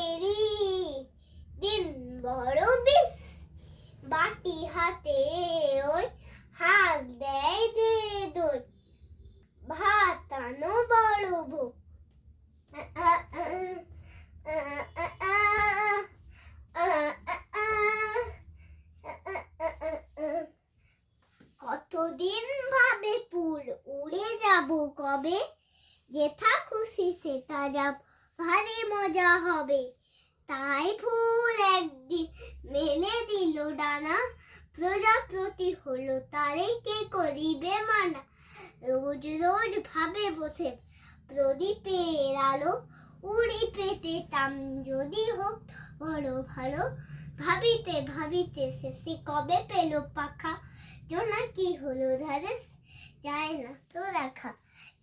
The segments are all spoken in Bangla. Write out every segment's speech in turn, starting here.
দেরি দিন বড় বেশ বাটি হাতে ওই হাত দেয় দে দই ভাত আনো বড় বউ কতদিন ভাবে ফুল উড়ে যাব কবে যেথা খুশি সেটা যাব ভারী মজা হবে তাই ফুল একদিন মেলে দিল ডানা প্রজাপতি হলো তারে কে করিবে মানা রোজ রোজ ভাবে বসে প্রদীপের আলো উড়ি পেতেতাম যদি হোক বড় ভালো ভাবিতে ভাবিতে শেষে কবে পেল পাখা জোনাকি হলো ধারে যায় না তো দেখা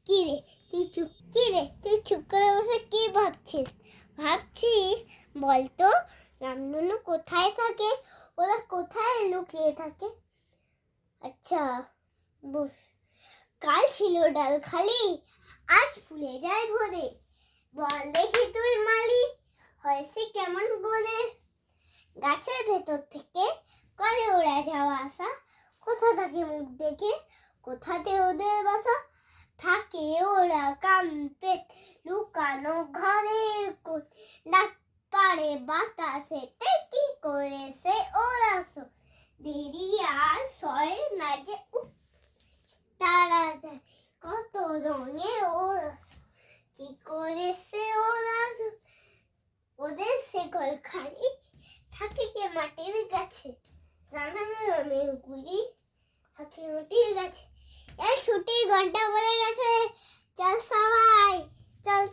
কিরে তুই চুপ করে বসে কি ভাবছিস ভাবছি বলতো রামধনু কোথায় থাকে ওরা কোথায় লুকিয়ে থাকে আচ্ছা বস কাল ছিল ডাল খালি আজ ফুলে যায় ভরে বল দেখি তুই মালি হয়েছে কেমন করে গাছের ভেতর থেকে করে ওরা যাওয়া আসা কোথা থাকে মুখ দেখে কোথাতে ওদের বাসা থাকে ওরা কান পেট লুকানো ঘরের কোণ ডাক পারে বাতাসেতে কি করেছে ওরা দেরি আর সয় না যে তারা দেয় কত রঙে ওরা কি করেছে ওরা ওদের শেকল খালি থাকে কে মাটির গাছে রান্নাঘরের গুলি থাকে মাটির গাছে এই ছুটি ঘন্টা পড়ে গেছে চল সবাই চল